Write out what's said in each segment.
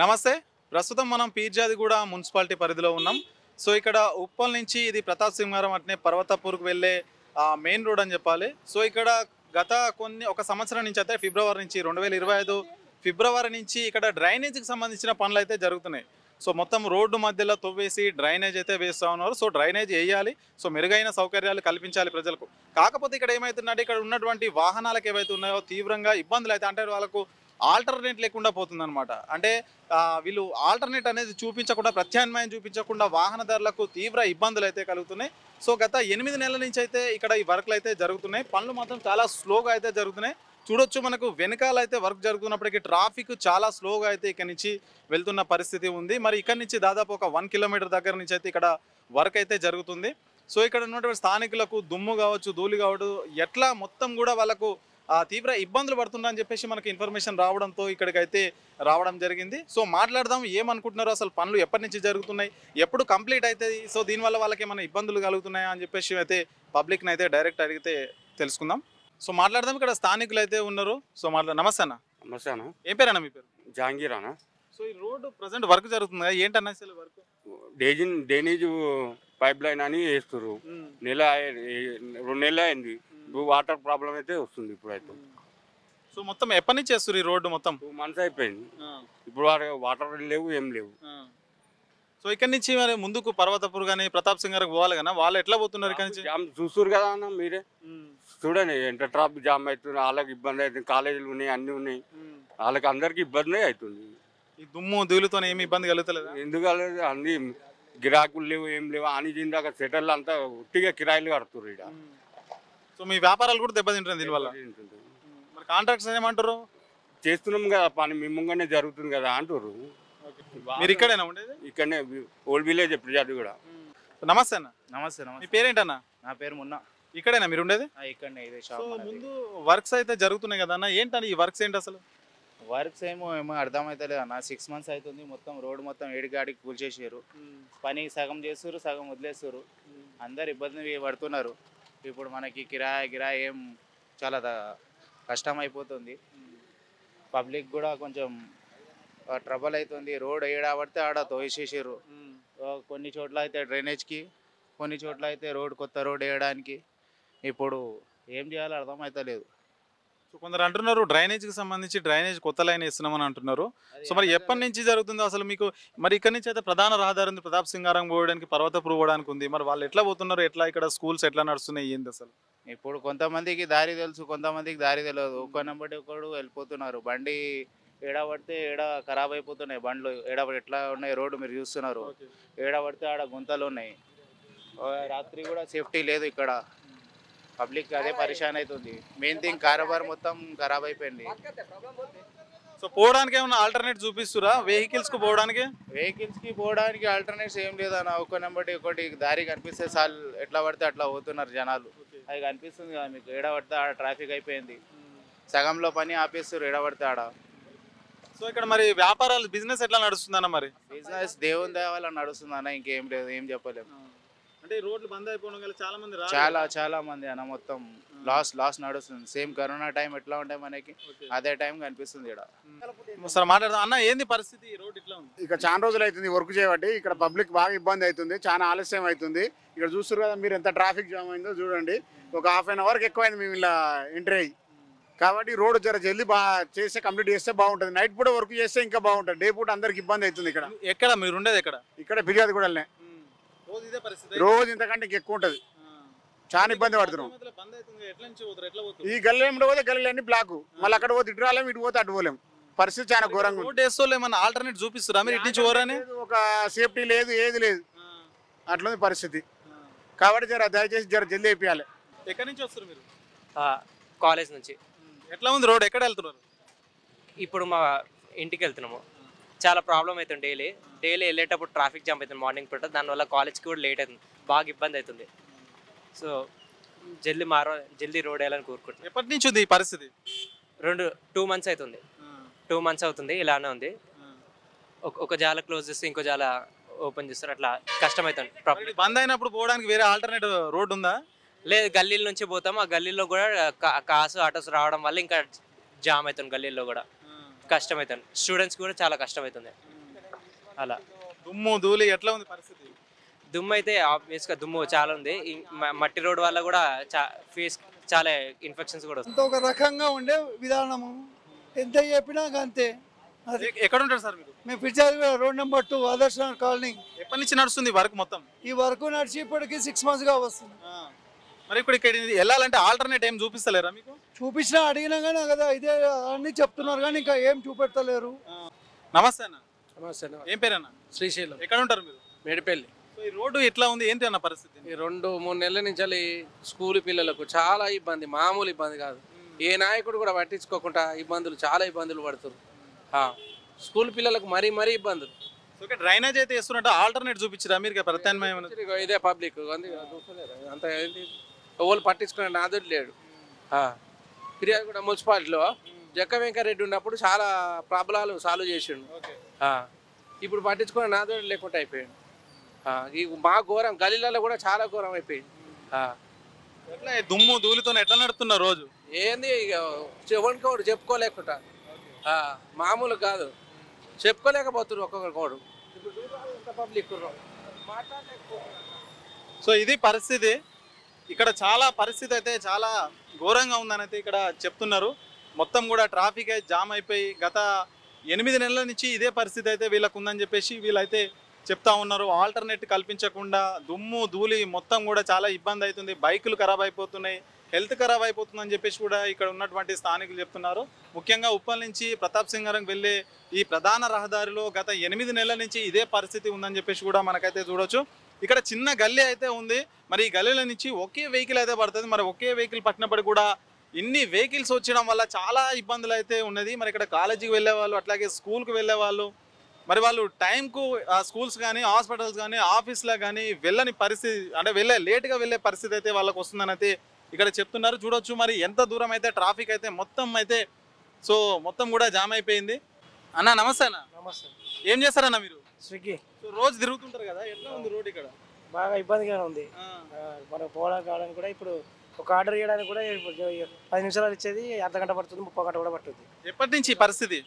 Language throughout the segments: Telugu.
నమస్తే. ప్రస్తుతం మనం పీర్జాదిగూడ మున్సిపాలిటీ పరిధిలో ఉన్నాం. సో ఇక్కడ ఉప్పల్ నుంచి ఇది ప్రతాప్ సింగారం అట్నే పర్వతపూర్‌కు వెళ్ళే మెయిన్ రోడ్ అని చెప్పాలి. సో ఇక్కడ గత ఒక సంవత్సరం నుంచి అయితే ఫిబ్రవరి నుంచి 2025 ఫిబ్రవరి నుంచి ఇక్కడ డ్రైనేజీకి సంబంధించిన పనులైతే జరుగుతున్నాయి. సో మొత్తం రోడ్డు మధ్యలో తవ్వేసి డ్రైనేజ్ అయితే వేస్తా ఉన్నారు. సో డ్రైనేజ్ వేయాలి. సో మెరుగైన సౌకర్యాలు కల్పించాలి ప్రజలకు. కాకపోతే ఇక్కడ ఏమైతుందంటే ఇక్కడ ఉన్నటువంటి వాహనాలకు ఏవైతే ఉన్నాయో తీవ్రంగా ఇబ్బందులు అయితే అంటే వాళ్ళకు ఆల్టర్నేట్ లేకుండా పోతుందన్నమాట. అంటే వీళ్ళు ఆల్టర్నేట్ అనేది చూపించకుండా ప్రత్యామ్నాయం చూపించకుండా వాహనదారులకు తీవ్ర ఇబ్బందులు అయితే కలుగుతున్నాయి. సో గత 8 నెలల నుంచి అయితే ఇక్కడ ఈ వర్క్లు అయితే జరుగుతున్నాయి. పనులు మాత్రం చాలా స్లోగా అయితే జరుగుతున్నాయి. చూడొచ్చు మనకు వెనకాల అయితే వర్క్ జరుగుతున్నప్పటికీ ట్రాఫిక్ చాలా స్లోగా అయితే ఇక్కడ నుంచి వెళ్తున్న పరిస్థితి ఉంది. మరి ఇక్కడ నుంచి దాదాపు ఒక 1 కిలోమీటర్ దగ్గర నుంచి అయితే ఇక్కడ వర్క్ అయితే జరుగుతుంది. సో ఇక్కడ ఉన్నటువంటి స్థానికులకు దుమ్ము కావచ్చు, ధూళి కావచ్చు, ఎట్లా మొత్తం కూడా వాళ్ళకు తీవ్ర ఇబ్బందులు పడుతుందని చెప్పేసి మనకి ఇన్ఫర్మేషన్ రావడంతో ఇక్కడికైతే రావడం జరిగింది. సో మాట్లాడదాం ఏమనుకుంటున్నారో, అసలు పనులు ఎప్పటి నుంచి జరుగుతున్నాయి, ఎప్పుడు కంప్లీట్ అవుతుంది, సో దీనివల్ల వాళ్ళకి ఏమైనా ఇబ్బందులు కలుగుతున్నాయా అని చెప్పేసి అయితే పబ్లిక్ని అయితే డైరెక్ట్ అడిగితే తెలుసుకుందాం. సో మాట్లాడదాం. ఇక్కడ స్థానికులు అయితే ఉన్నారు. సో నమస్తే అన్న. నమస్తే అన్న. ఏం పేరు అన్న మీ పేరు? జహాంగీర్ అన్న. సో ఈ రోడ్డు ప్రజెంట్ వర్క్ జరుగుతుంది కదా, ఏంటన్నా అసలు వర్క్? డ్రైనేజ్ పైప్ లైన్ అని వేస్తారు. 2 నెలలు అయింది. వాటర్ ప్రాబ్లం అయితే వస్తుంది ఇప్పుడు అయితే. సో మొత్తం ఎప్పటి నుంచి చేస్తారు ఈ రోడ్డు? మొత్తం 2 months అయిపోయింది. ఇప్పుడు వాటర్ లేవు, ఏం లేవు. సో ఇక్కడ నుంచి మరి ముందుకు పర్వతపూర్ కానీ ప్రతాప్ సింగారం పోవాలి కదా, వాళ్ళు ఎట్లా పోతున్నారు ఇక్కడ నుంచి? జామ్ చూస్తారు కదా అన్న, మీరే చూడండి ఎంత ట్రాఫిక్ జామ్ అవుతుంది. వాళ్ళకి ఇబ్బంది అవుతుంది. కాలేజీలు ఉన్నాయి, అన్నీ ఉన్నాయి. వాళ్ళకి అందరికి ఇబ్బంది అవుతుంది. ఈ దుమ్ము ధూళితో ఏమి ఇబ్బంది కలుగుతలేదు? ఎందుకు అన్ని గిరాకులు లేవు, ఏం లేవు. అని దీనిదాకా సెటిల్ అంతా ఉట్టిగా కిరాయిలు కడుతున్నారు ఇక్కడ. సో మీ వ్యాపారాలు కూడా దెబ్బతింటుంది దీనివల్ల. మరి కాంట్రాక్ట్స్ ఏమంటారు? చేస్తున్నాం కదా పని, మీ ముంగనే జరుగుతుంది కదా అంటారు. మీరు ఇక్కడేనా ఉండేది? ఇక్కడనే ఓల్డ్ విలేజ్ ప్రజాది కూడా. నమస్తే అన్న. నమస్తే మీ నమస్తే. పేరేంటన్నా? నా పేరు మున్నా. ఇక్కడేనా మీరు ఉండేది? ఇక్కడనే ఇదే సో షాప్ మనది. ముందు వర్క్స్ అయితే జరుగుతున్నాయి కదా అన్న, ఏంటని ఈ వర్క్స్ ఏంటి అసలు? వర్క్స్ ఏమో అర్థమైతలేదు అన్న. 6 months అవుతుంది. మొత్తం రోడ్ మొత్తం ఏడిగాడికి కూల్చేసారు. పని సగం చేస్తారు, సగం వదిలేస్తారు. అందరు ఇబ్బంది పడుతున్నారు. ఇప్పుడు మనకి కిరాయి ఏం చాలా కష్టం అయిపోతుంది. పబ్లిక్ కూడా కొంచెం ట్రబుల్ అవుతుంది. రోడ్ ఏడాబడితే ఆడ తోసేసారు. కొన్ని చోట్ల అయితే డ్రైనేజ్కి, కొన్ని చోట్ల అయితే కొత్త రోడ్ వేయడానికి. ఇప్పుడు ఏం చేయాలో అర్థమవుతలేదు. సో కొందరు అంటున్నారు డ్రైనేజ్కి సంబంధించి డ్రైనేజ్ కొత్త లైన్ వేస్తున్నామని అంటున్నారు. సో మరి ఎప్పటి నుంచి జరుగుతుందో అసలు మీకు? మరి ఇక్కడ నుంచి అయితే ప్రధాన రహదారి ఉంది, ప్రతాప్ సింగారం పోవడానికి, పర్వతపూర్ పోవడానికి ఉంది. మరి వాళ్ళు ఎట్లా పోతున్నారు, ఎట్లా ఇక్కడ స్కూల్స్ ఎట్లా నడుస్తున్నాయి, ఏంది అసలు? ఇప్పుడు కొంతమందికి దారి తెలుసు, కొంతమందికి దారి తెలియదు. ఒక్కనబట్టి ఒకడు వెళ్ళిపోతున్నారు. బండి ఏడబడితే ఖరాబ్ అయిపోతున్నాయి బండ్లు. ఎట్లా ఉన్నాయి రోడ్డు మీరు చూస్తున్నారు. ఏడబడితే ఆడ గుంతలు ఉన్నాయి. రాత్రి కూడా సేఫ్టీ లేదు ఇక్కడ. పబ్లిక్ అదే పరిశాన్ అవుతుంది. మెయిన్ థింగ్ కారబార్ మొత్తం ఖరాబ్ అయిపోయింది. సో పోవడానికి ఏమన్నా ఆల్టర్నేట్ చూపిస్తురా వెహికల్స్కి పోవడానికి? వెహికల్స్కి పోవడానికి ఆల్టర్నేట్స్ ఏం లేదన్న. ఒక్కనబట్టి ఒకటి దారి కనిపిస్తే చాలు, ఎట్లా పడితే అట్లా పోతున్నారు జనాలు. అది కనిపిస్తుంది కదా మీకు. ఏడబడితే ఆడ ట్రాఫిక్ అయిపోయింది. సగంలో పని ఆపేస్తారు ఏడబడితే ఆడ. సో ఇక్కడ మరి వ్యాపారాలు బిజినెస్ ఎట్లా నడుస్తుందన్న? మరి బిజినెస్ దేవుని దయ వల్ల నడుస్తుంది అన్న, ఇంకేం లేదు, ఏం చెప్పలేము. అంటే ఈ రోడ్లు బంద్ అయిపోవడం వల్ల చాలా మంది చాలా మంది అన్న మొత్తం లాస్ నడుస్తుంది. సేమ్ కరోనా టైం ఎట్లా ఉంటాయి మనకి, అదే టైం కనిపిస్తుంది ఇక్కడ. సరే మాట్లాడదాం అన్న. ఏంది పరిస్థితి, ఈ రోడ్ ఇట్లా ఉంది? ఇక చాలా రోజులు అవుతుంది వర్క్ చేయబట్టి ఇక్కడ పబ్లిక్ బాగా ఇబ్బంది అవుతుంది. చాలా ఆలస్యం అవుతుంది. ఇక్కడ చూస్తారు కదా మీరు ఎంత ట్రాఫిక్ జామ్ అయిందో చూడండి. ఒక ½ an hourకి ఎక్కువైంది మేము ఇలా ఎంట్రీ అయ్యి. కాబట్టి రోడ్ జర జల్దీ చేస్తే కంప్లీట్ చేస్తే బాగుంటుంది. నైట్ పూట వర్క్ చేస్తే ఇంకా బాగుంటుంది. డే పూట అందరికి ఇబ్బంది అవుతుంది ఇక్కడ. ఎక్కడ మీరు ఉండేది? ఇక్కడ ఫిర్యాదు కూడా రోజు ఇంతకంటే ఎక్కువ ఉంటుంది. చాలా ఇబ్బంది పడుతున్నాం. ఈ గల్లీ ఏమిటి పోతే గల్లీ అన్ని బ్లాక్, మళ్ళీ అక్కడ పోతే ఇటు రాలేము, ఇటు పోతే అటు పోలేము. పరిస్థితి చాలా ఘోరంగా ఉంది. ఆల్టర్నేట్ చూపిస్తారా మీరు? ఇటు నుంచి పోరాని ఒక సేఫ్టీ లేదు, ఏది లేదు, అట్లుంది పరిస్థితి. కాబట్టి దయచేసి జల్దీ అయిపోయాలి. ఎక్కడి నుంచి వస్తారు మీరు? కాలేజ్ నుంచి. ఎట్లా ఉంది రోడ్? ఎక్కడ వెళ్తున్నారు? ఇప్పుడు మా ఇంటికి వెళ్తున్నాము. చాలా ప్రాబ్లం అవుతుంది. డైలీ వెళ్ళేటప్పుడు ట్రాఫిక్ జామ్ అవుతుంది మార్నింగ్ పూట. దానివల్ల కాలేజ్కి కూడా లేట్ అవుతుంది, బాగా ఇబ్బంది అవుతుంది. సో జల్దీ రోడ్ వేయాలని కోరుకుంటున్నాను. ఎప్పటి నుంచి ఉంది ఈ పరిస్థితి? 2 months అవుతుంది. 2 months అవుతుంది, ఇలానే ఉంది. ఒక జాల క్లోజ్ చేస్తే ఇంకో జాల ఓపెన్ చేస్తారు, అట్లా కష్టమవుతుంది. బంద్ అయినప్పుడు పోవడానికి వేరే ఆల్టర్నేట్ రోడ్ ఉందా? లేదు, గల్లీల నుంచి పోతాం. ఆ గల్లీలో కూడా కాసు ఆటోస్ రావడం వల్ల ఇంకా జామ్ అవుతుంది గల్లీలో కూడా. కష్టమవుతుంది, స్టూడెంట్స్ కూడా చాలా కష్టమవుతుంది. అలా దుమ్ము ధూళి ఎట్లా ఉంది పరిస్థితి? దుమ్ము అయితే ఆబ్వియస్గా దుమ్ము చాలా ఉంది. ఈ మట్టి రోడ్ వల్ల కూడా ఫేస్ చాలా ఇన్ఫెక్షన్స్ కూడా వస్తాయి. ఒక రకంగా ఉండే విధానము ఎంత చెప్పినా అంతే. అది ఎక్కడ ఉంటారు సార్ మీరు? మేము పిచ్చారు రోడ్ నెంబర్ 2 ఆదర్శ కాలనీ. ఎప్పటి నుంచి నడుస్తుంది వర్క్ మొత్తం? ఈ వరకు నడిచి ఇప్పటికి 6 months వస్తుంది. మరి ఇక్కడ వెళ్ళాలంటే ఆల్టర్నేట్ ఏం చూపిస్తలేరా మీకు? చూపించినా అడిగినా కానీ కదా ఇదే అన్ని చెప్తున్నారు కానీ ఇంకా ఏం చూపెడతలేరు. నమస్తే అన్న. నమస్తే. ఏం పేరన్నా? శ్రీశైలం, ఎక్కడ ఉంటారు మీరు? మేడిపల్లి. సో ఈ రోడ్డు ఎట్లా ఉంది ఏంటి అన్న పరిస్థితి? ఈ 2-3 నెలల నుంచి స్కూల్ పిల్లలకు చాలా ఇబ్బంది, మామూలు ఇబ్బంది కాదు. ఏ నాయకుడు కూడా పట్టించుకోకుండా చాలా ఇబ్బందులు పడుతున్నారు. స్కూల్ పిల్లలకు మరీ ఇబ్బందులు. సో ఇక్కడ డ్రైనేజ్ అయితే వేస్తున్నట్టు ఆల్టర్నేట్ చూపించరా మీరు? ప్రత్యామ్నాయం ఇదే పబ్లిక్ అంత ఎవరు పట్టించుకునే నాదుడు లేడు. ఫిర్యాదు కూడా మున్సిపాలిటీలో జక్క వెంకరెడ్డి ఉన్నప్పుడు చాలా ప్రాబ్లాలు సాల్వ్ చేసిండు. ఇప్పుడు పట్టించుకునే నాదుడు లేకుండా అయిపోయాడు. మా ఘోరం, గలీలలో కూడా చాలా ఘోరం అయిపోయింది. ఎట్లా దుమ్ము ధూళితో ఎట్లా నడుతున్నారు రోజు? ఏంది ఎవరికి ఒకటి చెప్పుకోలేకుండా, మామూలు కాదు, చెప్పుకోలేకపోతున్నారు ఒక్కొక్కరు కోడు. పబ్లిక్ సో ఇది పరిస్థితి. ఇక్కడ చాలా పరిస్థితి అయితే చాలా ఘోరంగా ఉందని అయితే ఇక్కడ చెప్తున్నారు. మొత్తం కూడా ట్రాఫిక్ అయితే జామ్ అయిపోయి గత 8 నెలల నుంచి ఇదే పరిస్థితి అయితే వీళ్ళకు ఉందని చెప్పేసి వీళ్ళైతే చెప్తా ఉన్నారు. ఆల్టర్నేట్ కల్పించకుండా దుమ్ము ధూళి మొత్తం కూడా చాలా ఇబ్బంది అవుతుంది. బైకులు ఖరాబ్ అయిపోతున్నాయి, హెల్త్ ఖరాబ్ అయిపోతుందని చెప్పేసి కూడా ఇక్కడ ఉన్నటువంటి స్థానికులు చెప్తున్నారు. ముఖ్యంగా ఉప్పల్ నుంచి ప్రతాప్ సింగారం వెళ్ళే ఈ ప్రధాన రహదారిలో గత 8 నెలల నుంచి ఇదే పరిస్థితి ఉందని చెప్పేసి కూడా మనకైతే చూడొచ్చు. ఇక్కడ చిన్న గల్లీ అయితే ఉంది. మరి ఈ గల్లీల నుంచి ఒకే వెహికల్ అయితే పడుతుంది. మరి ఒకే వెహికల్ పట్టినప్పటికీ కూడా ఇన్ని వెహికల్స్ వచ్చడం వల్ల చాలా ఇబ్బందులు అయితే ఉన్నది. మరి ఇక్కడ కాలేజీకి వెళ్ళే వాళ్ళు, అట్లాగే స్కూల్కి వెళ్ళే వాళ్ళు, మరి వాళ్ళు టైంకు స్కూల్స్ కానీ హాస్పిటల్స్ కానీ ఆఫీస్లో కానీ వెళ్ళని పరిస్థితి, అంటే లేట్గా వెళ్ళే పరిస్థితి అయితే వాళ్ళకు వస్తుందని అయితే ఇక్కడ చెప్తున్నారు. చూడొచ్చు మరి ఎంత దూరం అయితే ట్రాఫిక్ అయితే మొత్తం కూడా జామ్ అయిపోయింది. అన్న నమస్తే అన్న. నమస్తే. ఏం చేస్తారన్న మీరు? స్విగ్గీ. సో రోజు తిరుగుతుంటారు కదా, ఎట్లా ఉంది రోడ్ ఇక్కడ? బాగా ఇబ్బందిగా ఉంది. మనం పోవడానికి కావడానికి కూడా ఇప్పుడు ఒక ఆర్డర్ చేయడానికి కూడా 10 నిమిషాలు ఇచ్చేది అర్ధగంట పడుతుంది, 30 గంట కూడా పడుతుంది. ఎప్పటి నుంచి ఈ పరిస్థితి?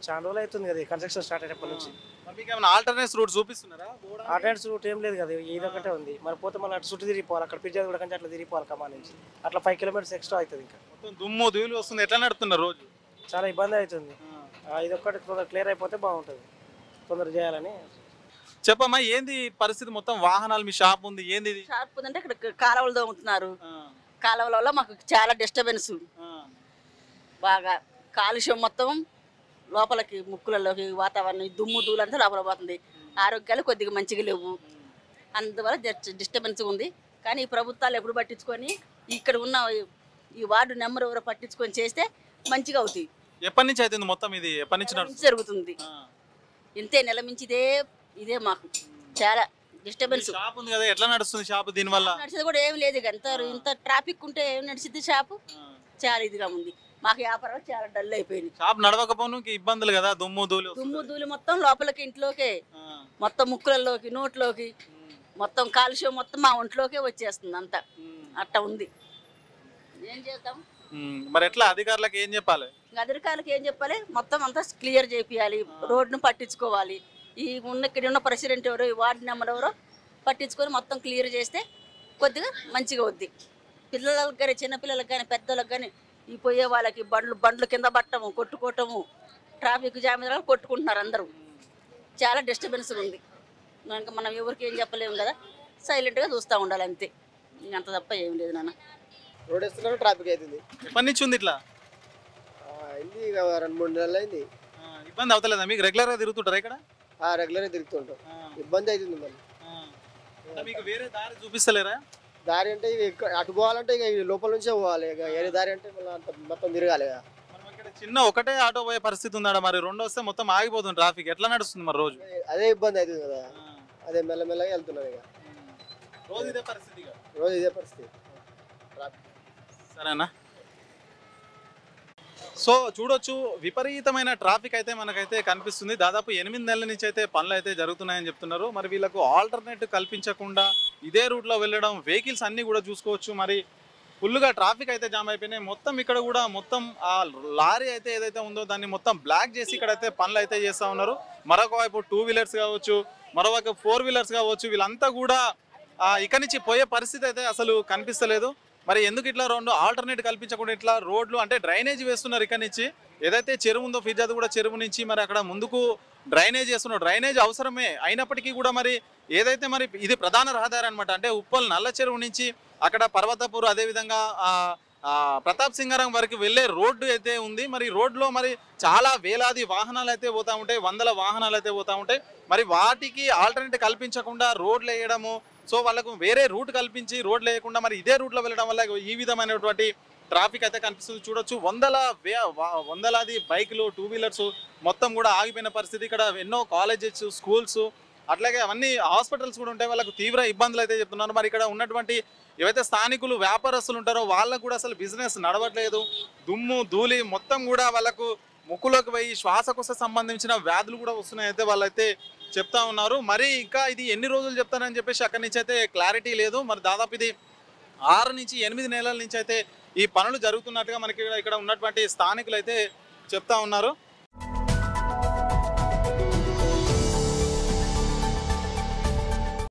చాలా రోజులు అవుతుంది కదా కన్స్ట్రక్షన్ స్టార్ట్ అయినప్పటి నుంచి. మీకు ఏమైనా ఆల్టర్నేట్ రూట్ చూపిస్తున్నారా? ఆల్టర్నేట్స్ రూట్ ఏం లేదు కదా, ఇదొకటే ఉంది. మరి పోతే మళ్ళీ అటు చుట్టూ తిరిగిపోవాలి, అక్కడ పిజ్జా కూడా కంటే అట్లా తిరిగిపోవాలి ఖమ్మం నుంచి. అట్లా 5 kilometers ఎక్స్ట్రా అవుతుంది. ఇంకా మొత్తం దుమ్ము ధూళి వస్తుంది. ఎట్లా నడుతున్నారు రోజు? చాలా ఇబ్బంది అవుతుంది. ఇదొక్కటి తొందర క్లియర్ అయిపోతే బాగుంటుంది, తొందర చేయాలని. చెప్పమ్మా ఏంది పరిస్థితి? మొత్తం వాహనాలు, మీ షాప్ ఉంది, ఏంది ఇది? షాప్ ఉందంటే ఇక్కడ కాలువలు తోముతున్నారు. కాలువల వల్ల మాకు చాలా డిస్టర్బెన్స్, బాగా కాలుష్యం మొత్తం లోపలికి ముక్కులలోకి వాతావరణం దుమ్ము ధూళంతా లోపల పోతుంది. ఆరోగ్యాలు కొద్దిగా మంచిగా లేవు, అందువల్ల డిస్టర్బెన్స్ ఉంది. కానీ ఈ ప్రభుత్వాలు ఎప్పుడు పట్టించుకొని ఇక్కడ ఉన్న ఈ వార్డు నెంబర్ ఎవరో పట్టించుకొని చేస్తే మంచిగా అవుతాయి. ఎప్పటి నుంచి అవుతుంది మొత్తం ఇది? ఎప్పటి నుంచి జరుగుతుంది ఇంతే, నెల మించి ఇదే మాకు చాలా డిస్టర్బెన్స్. షాప్ ఉంది కదా, ఎట్లా నడుస్తుంది షాప్? దీనివల్ల నడిచేది కూడా ఏం లేదు. ఇంత ట్రాఫిక్ ఉంటే ఏం నడిచింది షాపు? చాలా ఇదిగా ఉంది. మాకు వ్యాపారం చాలా డల్ అయిపోయింది. షాప్ నడవకపోను ఇబ్బందులు కదా, దుమ్ము ధూళి మొత్తం లోపలికి ఇంట్లోకే, మొత్తం ముక్కులలోకి నోట్లోకి మొత్తం కాలుష్యం మొత్తం మా ఒంట్లోకే వచ్చేస్తుంది. అంతా అట్లా ఉంది. ఏం చేద్దాం మరి? ఎట్లా అధికారులకు ఏం చెప్పాలి? అధికారులకు ఏం చెప్పాలి? మొత్తం అంతా క్లియర్ చేయాలి, రోడ్డును పట్టించుకోవాలి. ఇక్కడ ఉన్న ప్రెసిడెంట్ ఎవరో, ఈ వార్డు నెంబర్ ఎవరో పట్టించుకొని మొత్తం క్లియర్ చేస్తే కొద్దిగా మంచిగా వద్ది. పిల్లలకు కానీ, చిన్నపిల్లలకు కానీ, పెద్దలకు కానీ, ఈ పోయే వాళ్ళకి బండ్లు కింద పట్టము, కొట్టుకోవటము, ట్రాఫిక్ జామ్ కొట్టుకుంటున్నారు అందరూ. చాలా డిస్టర్బెన్స్ ఉంది. ఇంకా మనం ఎవరికి ఏం చెప్పలేము కదా, సైలెంట్గా చూస్తూ ఉండాలి అంతే, ఇంకంత తప్ప ఏం లేదు నాన్న. రోడ్ వేస్తున్నారు, ట్రాఫిక్ అవుతుంది. ఎప్పటి నుంచి ఉంది ఇట్లా? అయింది 2-3 నెలలు అయింది. ఇబ్బంది అవుతలేదా మీకు? రెగ్యులర్గా తిరుగుతుంటారా ఇక్కడ? రెగ్యులర్గా తిరుగుతుంటాం. ఇబ్బంది అవుతుంది మళ్ళీ. మీకు వేరే దారి చూపిస్తలేరా? దారి అంటే ఇక అటు పోవాలంటే ఇక లోపల నుంచే పోవాలి. ఇక వేరే దారి అంటే మళ్ళీ అంత మొత్తం తిరగాలి. ఇక్కడ చిన్న ఒకటే ఆటో పోయే పరిస్థితి ఉందా? మరి 2 వస్తే మొత్తం ఆగిపోతుంది ట్రాఫిక్. ఎట్లా నడుస్తుంది మరి రోజు? అదే ఇబ్బంది అవుతుంది కదా, అదే మెల్లమెల్లగా వెళ్తున్నారు. ఇక రోజు ఇదే పరిస్థితి. రోజు ఇదే పరిస్థితి. సరేనా? సో చూడొచ్చు, విపరీతమైన ట్రాఫిక్ అయితే మనకైతే కనిపిస్తుంది. దాదాపు 8 నెలల నుంచి అయితే పనులు అయితే జరుగుతున్నాయని చెప్తున్నారు. మరి వీళ్ళకు ఆల్టర్నేట్ కల్పించకుండా ఇదే రూట్లో వెళ్ళడం, వెహికల్స్ అన్నీ కూడా చూసుకోవచ్చు. మరి ఫుల్గా ట్రాఫిక్ అయితే జామ్ అయిపోయినాయి. మొత్తం ఇక్కడ కూడా మొత్తం ఆ లారీ అయితే ఏదైతే ఉందో దాన్ని మొత్తం బ్లాక్ చేసి ఇక్కడైతే పనులు అయితే చేస్తూ ఉన్నారు. మరొక వైపు 2 వీలర్స్ కావచ్చు, మరోవైపు 4 వీలర్స్ కావచ్చు, వీళ్ళంతా కూడా ఇక్కడి నుంచి పోయే పరిస్థితి అయితే అసలు కనిపిస్తలేదు. మరి ఎందుకు ఇట్లా 2 ఆల్టర్నేట్ కల్పించకుండా ఇట్లా రోడ్లు అంటే డ్రైనేజ్ వేస్తున్నారు ఇక్కడి నుంచి, ఏదైతే చెరువు ఉందో ఫిర్యాదు కూడా చెరువు నుంచి మరి అక్కడ ముందుకు డ్రైనేజ్ చేస్తున్నారు. డ్రైనేజ్ అవసరమే అయినప్పటికీ కూడా మరి ఏదైతే మరి ఇది ప్రధాన రహదారి అనమాట. అంటే ఉప్పల్ నల్ల చెరువు నుంచి అక్కడ పర్వతపూర్ అదేవిధంగా ప్రతాప్ సింగారం వరకు వెళ్ళే రోడ్డు అయితే ఉంది. మరి రోడ్లో మరి చాలా వేలాది వాహనాలు అయితే పోతూ ఉంటాయి, వందల వాహనాలు అయితే పోతూ ఉంటాయి. మరి వాటికి ఆల్టర్నేట్ కల్పించకుండా రోడ్లు వేయడము, సో వాళ్ళకు వేరే రూట్ కల్పించి రోడ్లు వేయకుండా మరి ఇదే రూట్లో వెళ్ళడం వల్ల ఈ విధమైనటువంటి ట్రాఫిక్ అయితే కనిపిస్తుంది. చూడొచ్చు వందలాది బైకులు 2 వీలర్స్ మొత్తం కూడా ఆగిపోయిన పరిస్థితి. ఇక్కడ ఎన్నో కాలేజెస్, స్కూల్స్, అట్లాగే అవన్నీ హాస్పిటల్స్ కూడా ఉంటాయి. వాళ్ళకు తీవ్ర ఇబ్బందులు అయితే చెప్తున్నారు. మరి ఇక్కడ ఉన్నటువంటి ఏవైతే స్థానికులు వ్యాపారస్తులు ఉంటారో వాళ్ళకు కూడా అసలు బిజినెస్ నడవట్లేదు. దుమ్ము ధూళి మొత్తం కూడా వాళ్ళకు ముక్కులోకి పోయి శ్వాసకోశ సంబంధించిన వ్యాధులు కూడా వస్తున్నాయి అయితే వాళ్ళైతే చెప్తా ఉన్నారు. మరి ఇంకా ఇది ఎన్ని రోజులు చెప్తారని చెప్పేసి అక్కడి నుంచి అయితే క్లారిటీ లేదు. మరి దాదాపు ఇది 6 నుంచి 8 నెలల నుంచి అయితే ఈ పనులు జరుగుతున్నట్టుగా మనకి ఇక్కడ ఉన్నటువంటి స్థానికులు అయితే చెప్తా ఉన్నారు.